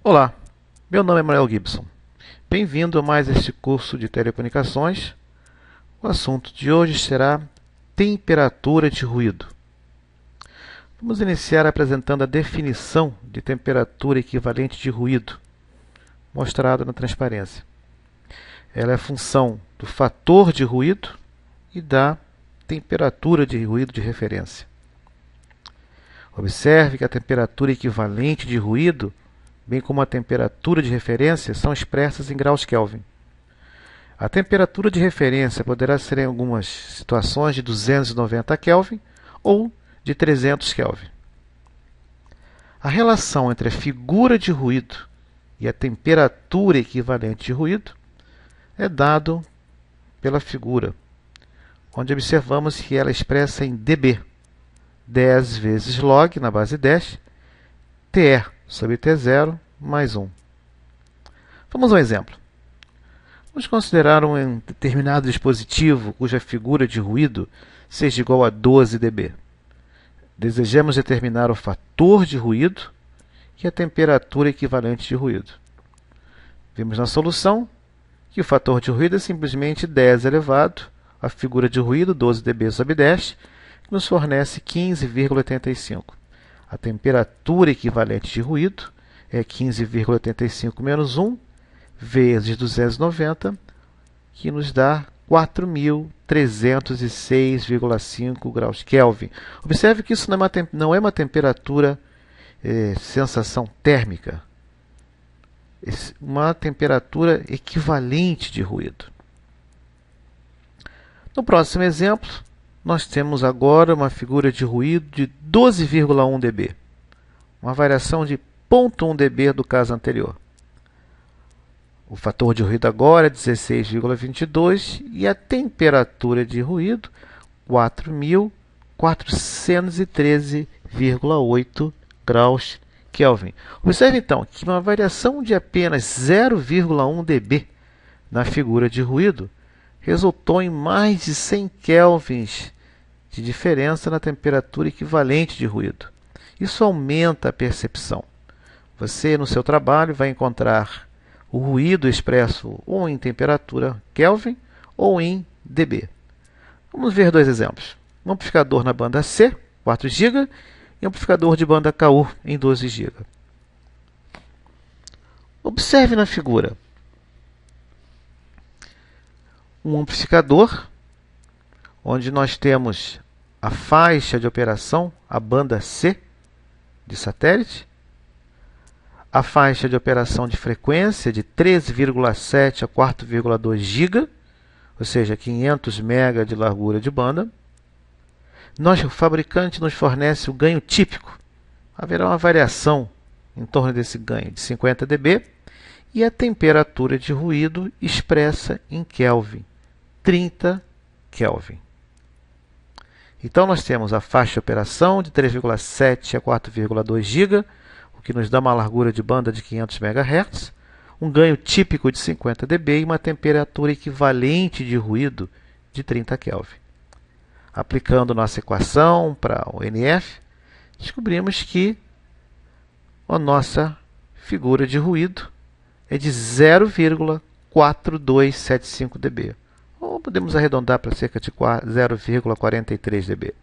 Olá, meu nome é Manuel Gibson. Bem-vindo a mais este curso de telecomunicações. O assunto de hoje será temperatura de ruído. Vamos iniciar apresentando a definição de temperatura equivalente de ruído, mostrado na transparência. Ela é função do fator de ruído e da temperatura de ruído de referência. Observe que a temperatura equivalente de ruído, bem como a temperatura de referência, são expressas em graus Kelvin. A temperatura de referência poderá ser em algumas situações de 290 Kelvin ou de 300 Kelvin. A relação entre a figura de ruído e a temperatura equivalente de ruído é dado pela figura, onde observamos que ela é expressa em dB, 10 vezes log na base 10, TE sobre T0 mais 1. Vamos a um exemplo. Vamos considerar um determinado dispositivo cuja figura de ruído seja igual a 12 dB. Desejamos determinar o fator de ruído e a temperatura equivalente de ruído. Vimos na solução que o fator de ruído é simplesmente 10 elevado à figura de ruído, 12 dB sobre 10, que nos fornece 15,85. A temperatura equivalente de ruído é 15,85 menos 1 vezes 290, que nos dá 4.306,5 graus Kelvin. Observe que isso não é uma temperatura sensação térmica, é uma temperatura equivalente de ruído. No próximo exemplo, nós temos agora uma figura de ruído de 12,1 dB, uma variação de 0,1 dB do caso anterior. O fator de ruído agora é 16,22 e a temperatura de ruído 4.413,8 graus Kelvin. Observe então que uma variação de apenas 0,1 dB na figura de ruído resultou em mais de 100 kelvins de diferença na temperatura equivalente de ruído. Isso aumenta a percepção. Você, no seu trabalho, vai encontrar o ruído expresso ou em temperatura Kelvin ou em dB. Vamos ver dois exemplos. Um amplificador na banda C, 4 GB, e um amplificador de banda KU em 12 GB. Observe na figura um amplificador onde nós temos a faixa de operação, a banda C de satélite, a faixa de operação de frequência de 13,7 a 4,2 GB, ou seja, 500 MB de largura de banda. O fabricante nos fornece o ganho típico. Haverá uma variação em torno desse ganho de 50 dB e a temperatura de ruído expressa em Kelvin, 30 Kelvin. Então, nós temos a faixa de operação de 3,7 a 4,2 GB, o que nos dá uma largura de banda de 500 MHz, um ganho típico de 50 dB e uma temperatura equivalente de ruído de 30 Kelvin. Aplicando nossa equação para o NF, descobrimos que a nossa figura de ruído é de 0,4275 dB. Ou podemos arredondar para cerca de 0,43 dB.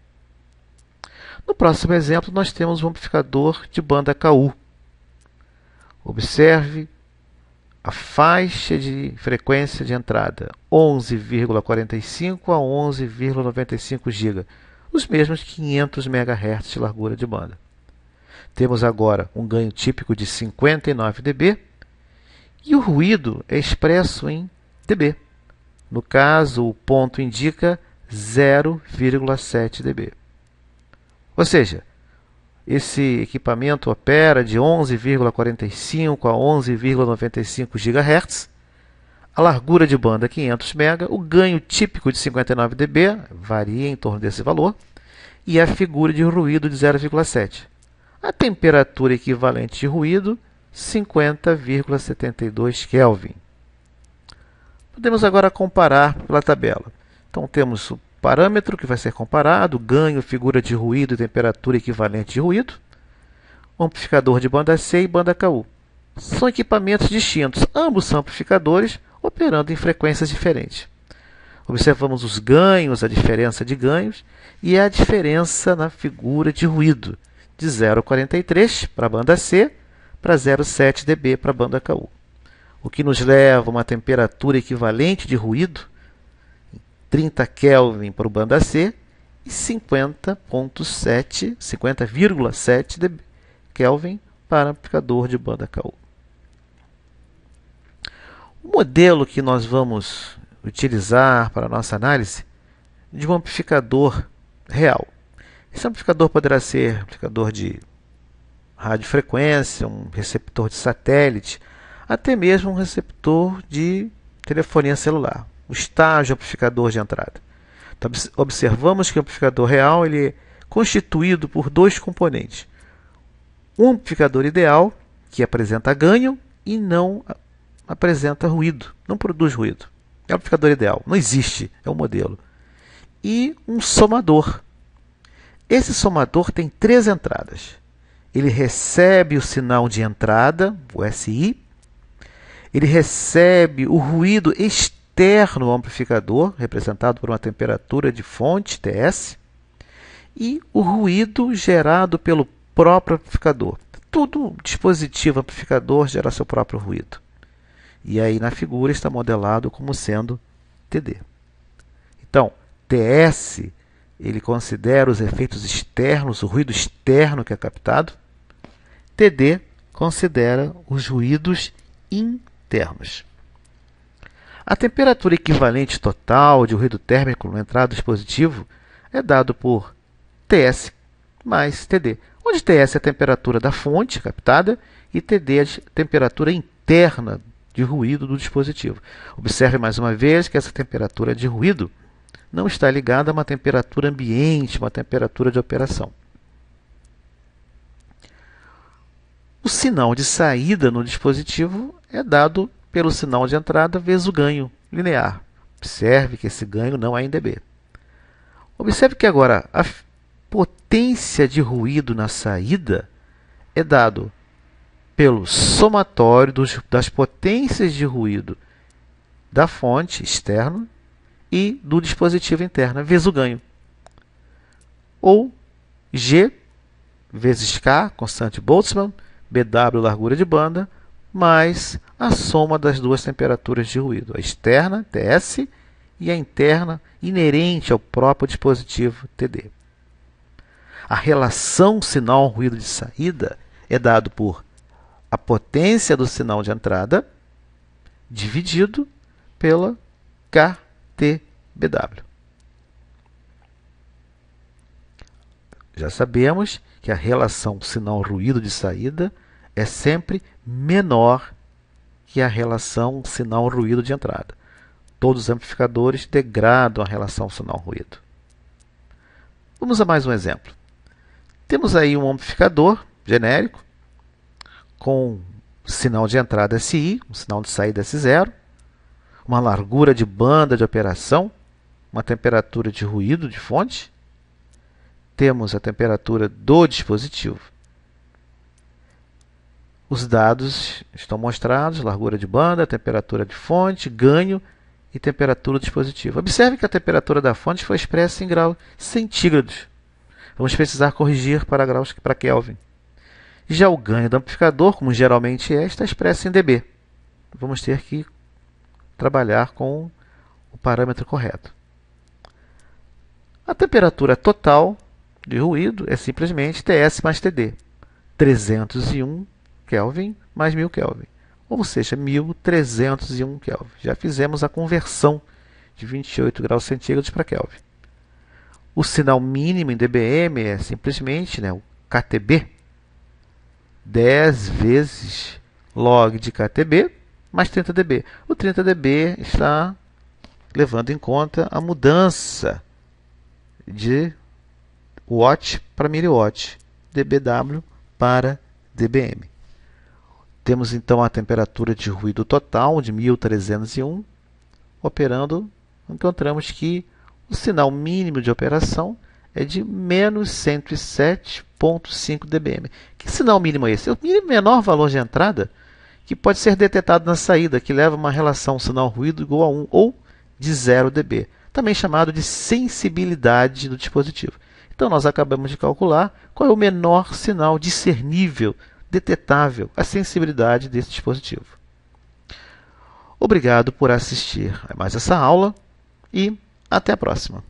No próximo exemplo, nós temos um amplificador de banda KU. Observe a faixa de frequência de entrada, 11,45 a 11,95 GB, os mesmos 500 MHz de largura de banda. Temos agora um ganho típico de 59 dB e o ruído é expresso em dB. No caso, o ponto indica 0,7 dB. Ou seja, esse equipamento opera de 11,45 a 11,95 GHz, a largura de banda 500 MB, o ganho típico de 59 dB, varia em torno desse valor, e a figura de ruído de 0,7. A temperatura equivalente de ruído, 50,72 Kelvin. Podemos agora comparar pela tabela. Então, temos o parâmetro que vai ser comparado, ganho, figura de ruído e temperatura equivalente de ruído, o amplificador de banda C e banda KU. são equipamentos distintos. Ambos são amplificadores operando em frequências diferentes. Observamos os ganhos, a diferença de ganhos e a diferença na figura de ruído, de 0,43 para a banda C para 0,7 dB para a banda KU. O que nos leva a uma temperatura equivalente de ruído, 30 Kelvin para o banda C e 50,7 Kelvin para o amplificador de banda KU. O modelo que nós vamos utilizar para a nossa análise de um amplificador real. Esse amplificador poderá ser amplificador de radiofrequência, um receptor de satélite, até mesmo um receptor de telefonia celular, o estágio amplificador de entrada. Então, observamos que o amplificador real ele é constituído por dois componentes. Um amplificador ideal, que apresenta ganho e não apresenta ruído, não produz ruído. É o amplificador ideal, não existe, é um modelo. E um somador. Esse somador tem 3 entradas. Ele recebe o sinal de entrada, o SI, ele recebe o ruído externo ao amplificador, representado por uma temperatura de fonte, TS, e o ruído gerado pelo próprio amplificador. Todo dispositivo amplificador gera seu próprio ruído. E aí na figura está modelado como sendo TD. Então, TS, ele considera os efeitos externos, o ruído externo que é captado. TD considera os ruídos internos. A temperatura equivalente total de ruído térmico na entrada do dispositivo é dado por TS mais TD, onde TS é a temperatura da fonte captada e TD é a temperatura interna de ruído do dispositivo. Observe mais uma vez que essa temperatura de ruído não está ligada a uma temperatura ambiente, uma temperatura de operação. O sinal de saída no dispositivo é dado pelo sinal de entrada vezes o ganho linear. Observe que esse ganho não é em dB. Observe que agora a potência de ruído na saída é dado pelo somatório das potências de ruído da fonte externa e do dispositivo interno, vezes o ganho. Ou G vezes K, constante Boltzmann, BW, largura de banda, mais a soma das duas temperaturas de ruído, a externa, TS, e a interna, inerente ao próprio dispositivo, TD. A relação sinal-ruído de saída é dado por a potência do sinal de entrada dividido pela KTBW. Já sabemos que a relação sinal-ruído de saída é sempre menor que a relação sinal-ruído de entrada. Todos os amplificadores degradam a relação sinal-ruído. Vamos a mais um exemplo. Temos aí um amplificador genérico com sinal de entrada SI, um sinal de saída S0, uma largura de banda de operação, uma temperatura de ruído de fonte. Temos a temperatura do dispositivo. Os dados estão mostrados, largura de banda, temperatura de fonte, ganho e temperatura do dispositivo. Observe que a temperatura da fonte foi expressa em graus centígrados. Vamos precisar corrigir para graus para Kelvin. Já o ganho do amplificador, como geralmente é, está expresso em dB. Vamos ter que trabalhar com o parâmetro correto. A temperatura total de ruído é simplesmente TS mais TD. 301 Kelvin mais 1000 Kelvin. Ou seja, 1301 Kelvin. Já fizemos a conversão de 28 graus centígrados para Kelvin. O sinal mínimo em dBm é simplesmente o KTB. 10 vezes log de KTB mais 30 dB. O 30 dB está levando em conta a mudança de watt para miliwatt, dBW para dBm. Temos então a temperatura de ruído total de 1301, operando, encontramos que o sinal mínimo de operação é de menos 107,5 dBm. Que sinal mínimo é esse? O menor valor de entrada que pode ser detectado na saída, que leva a uma relação sinal-ruído igual a 1 ou de 0 dB, também chamado de sensibilidade do dispositivo. Então, nós acabamos de calcular qual é o menor sinal discernível, detetável, a sensibilidade desse dispositivo. Obrigado por assistir a mais essa aula e até a próxima.